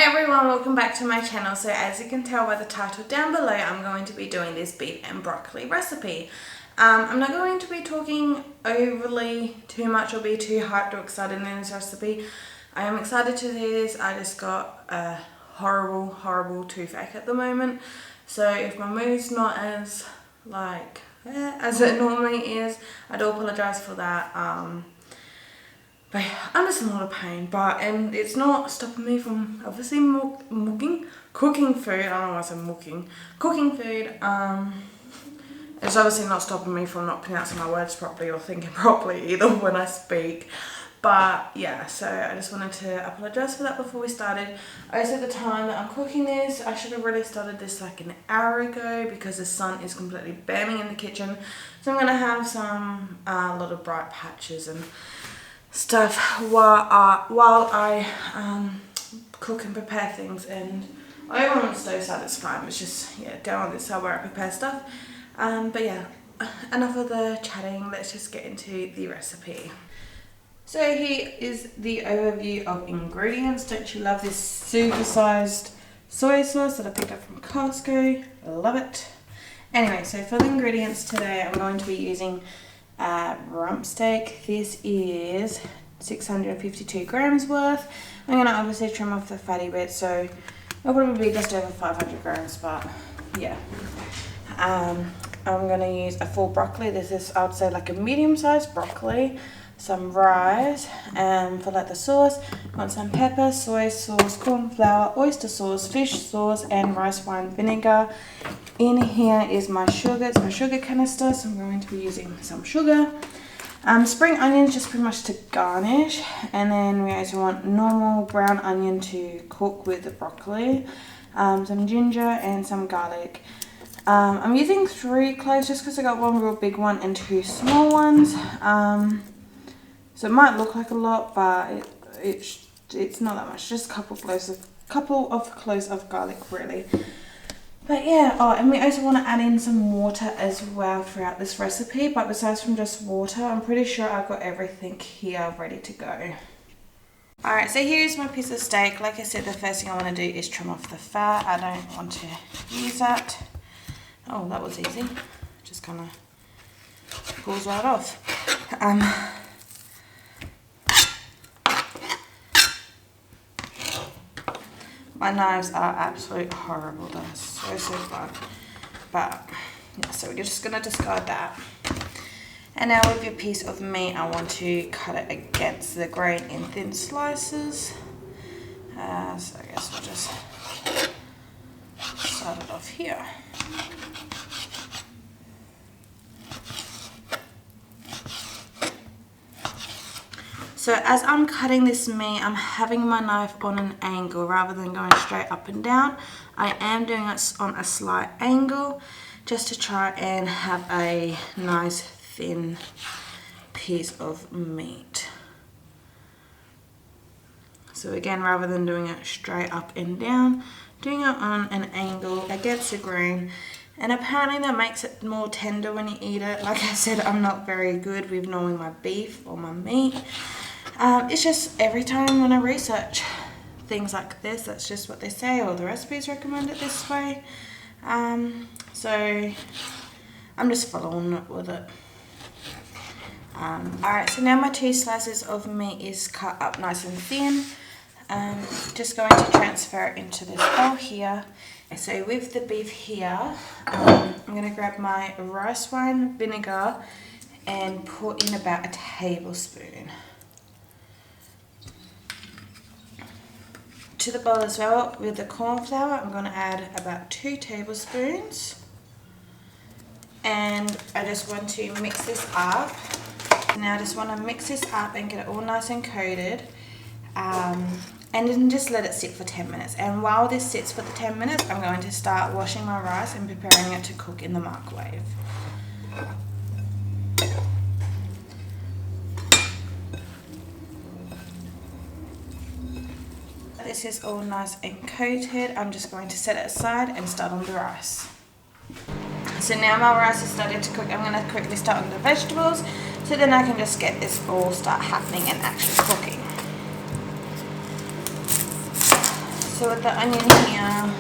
everyone, welcome back to my channel. So as you can tell by the title down below, I'm going to be doing this beef and broccoli recipe. I'm not going to be talking overly too much or be too hyped or excited in this recipe. I am excited to do this. I just got a horrible toothache at the moment. So if my mood's not as as it normally is, I do apologise for that. But I'm just in a lot of pain, and it's not stopping me from obviously cooking food. I don't know why I said cooking food. It's obviously not stopping me from not pronouncing my words properly or thinking properly either when I speak. But yeah, so I just wanted to apologise for that before we started. I said the time that I'm cooking this, I should have really started this like an hour ago because the sun is completely burning in the kitchen. So I'm going to have some a lot of bright patches and stuff while I cook and prepare things. And I am on the stove side, it's fine. It's just down on this side where I prepare stuff. But yeah, enough of the chatting. Let's just get into the recipe. So here is the overview of ingredients. Don't you love this super-sized soy sauce that I picked up from Costco? I love it. Anyway, so for the ingredients today, I'm going to be using rump steak. This is 652 grams worth. I'm going to obviously trim off the fatty bits, so it'll probably be just over 500 grams, but yeah. I'm going to use a full broccoli. This is, I would say, like a medium-sized broccoli. Some rice, for like the sauce. Want some pepper, soy sauce, corn flour, oyster sauce, fish sauce, and rice wine vinegar. In here is my sugar. It's my sugar canister, so I'm going to be using some sugar. Spring onions just pretty much to garnish, and then we also want normal brown onion to cook with the broccoli. Some ginger and some garlic. I'm using 3 cloves just because I got one real big one and 2 small ones. So it might look like a lot, but it's not that much. Just a couple of cloves of garlic, really. But yeah, and we also want to add in some water as well throughout this recipe. But besides from just water, I'm pretty sure I've got everything here ready to go. Alright, so here's my piece of steak. Like I said, the first thing I want to do is trim off the fat. I don't want to use that. Oh, that was easy. Just kind of pulls right off. My knives are absolutely horrible. They're so bad. But yeah, so we're just gonna discard that. And now with your piece of meat, I want to cut it against the grain in thin slices. So I guess we'll just start it off here. So as I'm cutting this meat, I'm having my knife on an angle rather than going straight up and down. I am doing it on a slight angle just to try and have a nice thin piece of meat. So again, rather than doing it straight up and down, doing it on an angle against the grain. And apparently that makes it more tender when you eat it. Like I said, I'm not very good with knowing my beef or my meat. It's just every time when I research things like this, that's just what they say, or the recipes recommend it this way. So I'm just following it with it. Alright, so now my 2 slices of meat is cut up nice and thin. Just going to transfer it into this bowl here. So with the beef here, I'm going to grab my rice wine vinegar and put in about a tablespoon. To the bowl as well, with the corn flour, I'm going to add about 2 tablespoons. And I just want to mix this up. Now I just want to mix this up and get it all nice and coated. And then just let it sit for 10 minutes. And while this sits for the 10 minutes, I'm going to start washing my rice and preparing it to cook in the microwave. This is all nice and coated. I'm just going to set it aside and start on the rice. So now my rice is starting to cook. I'm going to quickly start on the vegetables so then I can just get this all start happening and actually cooking. So with the onion here.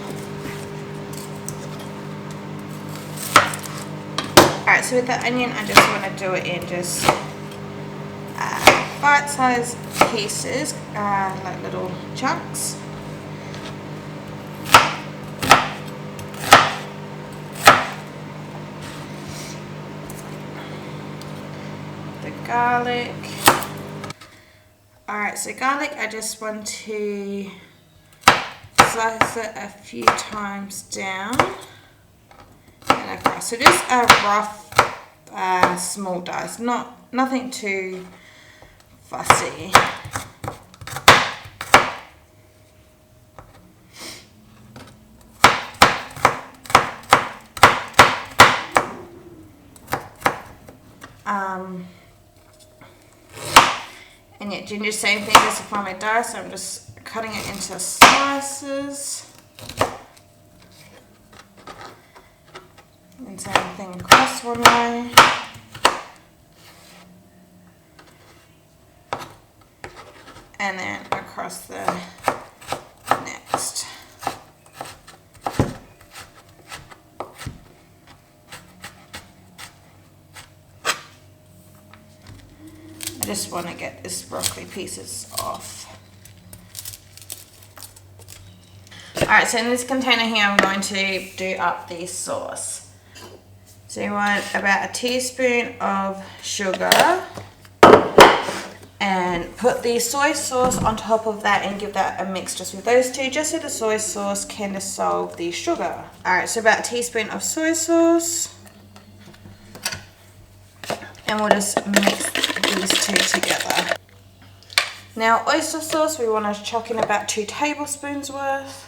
Alright, so with the onion, I just want to do it in just bite-sized pieces, like little chunks. The garlic. Alright, so garlic, I just want to slice it a few times down and across. So just a rough, small dice, nothing too fussy. And yeah, ginger, same thing, just a finely diced, so I'm just cutting it into slices. And same thing across one way. And then across the next. I just want to get this broccoli pieces off. Alright, so in this container here I'm going to do up the sauce. So you want about a teaspoon of sugar and put the soy sauce on top of that and give that a mix just with those two, just so the soy sauce can dissolve the sugar. Alright, so about a teaspoon of soy sauce. And we'll just mix these two together. Now oyster sauce, we want to chuck in about 2 tablespoons worth.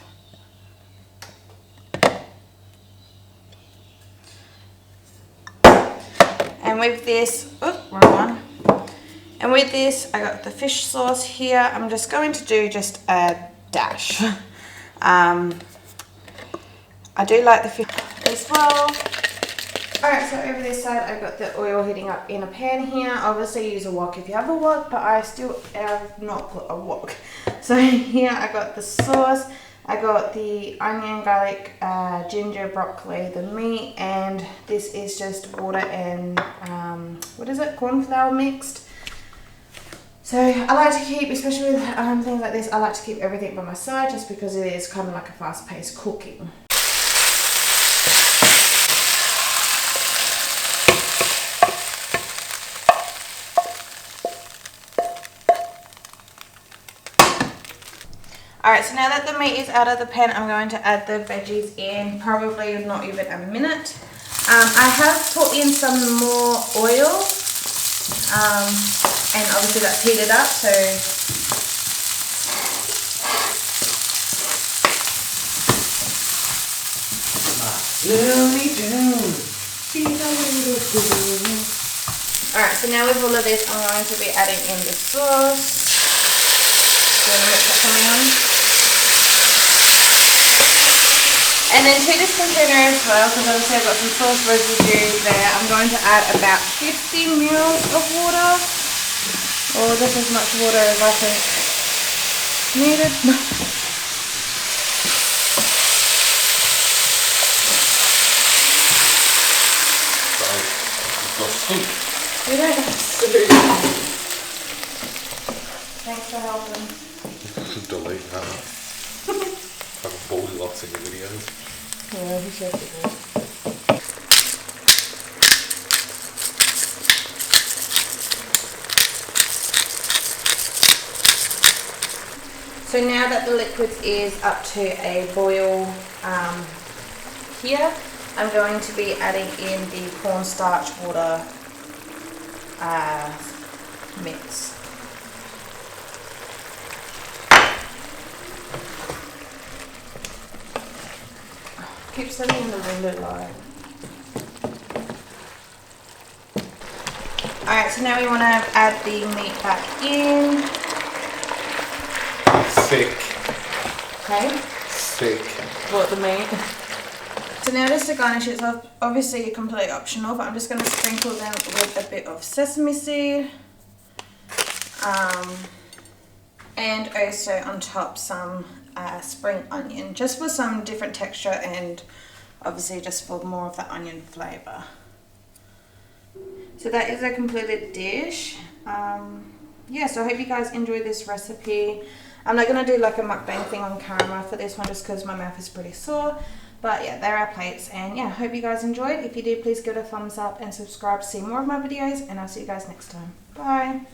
And with this, wrong one. And with this, I got the fish sauce here. I'm just going to do just a dash. I do like the fish as well. Alright, so over this side, I got the oil heating up in a pan here. Obviously use a wok if you have a wok, but I still have not put a wok. So here I got the sauce. I got the onion, garlic, ginger, broccoli, the meat, and this is just water and, corn flour mixed. So I like to keep, especially with things like this, I like to keep everything by my side just because it is kind of like a fast-paced cooking. Alright, so now that the meat is out of the pan, I'm going to add the veggies in, probably not even a minute. I have put in some more oil, and obviously that's heated up, so alright, so now with all of this, I'm going to be adding in the sauce. Coming on. And then to this container as well, because obviously I've got some sauce residue there, I'm going to add about 50 mils of water, or just as much water as I think needed. We don't have soup. Thanks for helping. Delete that. Have a baldy lots in your videos. Yeah, he said it was. So now that the liquid is up to a boil here, I'm going to be adding in the cornstarch water mix. Keep setting in the window light. Alright, so now we want to add the meat back in. Thick. Okay. Thick. What, the meat? So now just to garnish it, so obviously completely optional, but I'm just going to sprinkle them with a bit of sesame seed. And also on top some spring onion, just for some different texture and obviously just for more of the onion flavour. So that is a completed dish. Yeah, so I hope you guys enjoy this recipe. I'm not going to do like a mukbang thing on camera for this one just because my mouth is pretty sore. But yeah, there are plates, and yeah, hope you guys enjoyed. If you did, please give it a thumbs up and subscribe to see more of my videos, and I'll see you guys next time. Bye!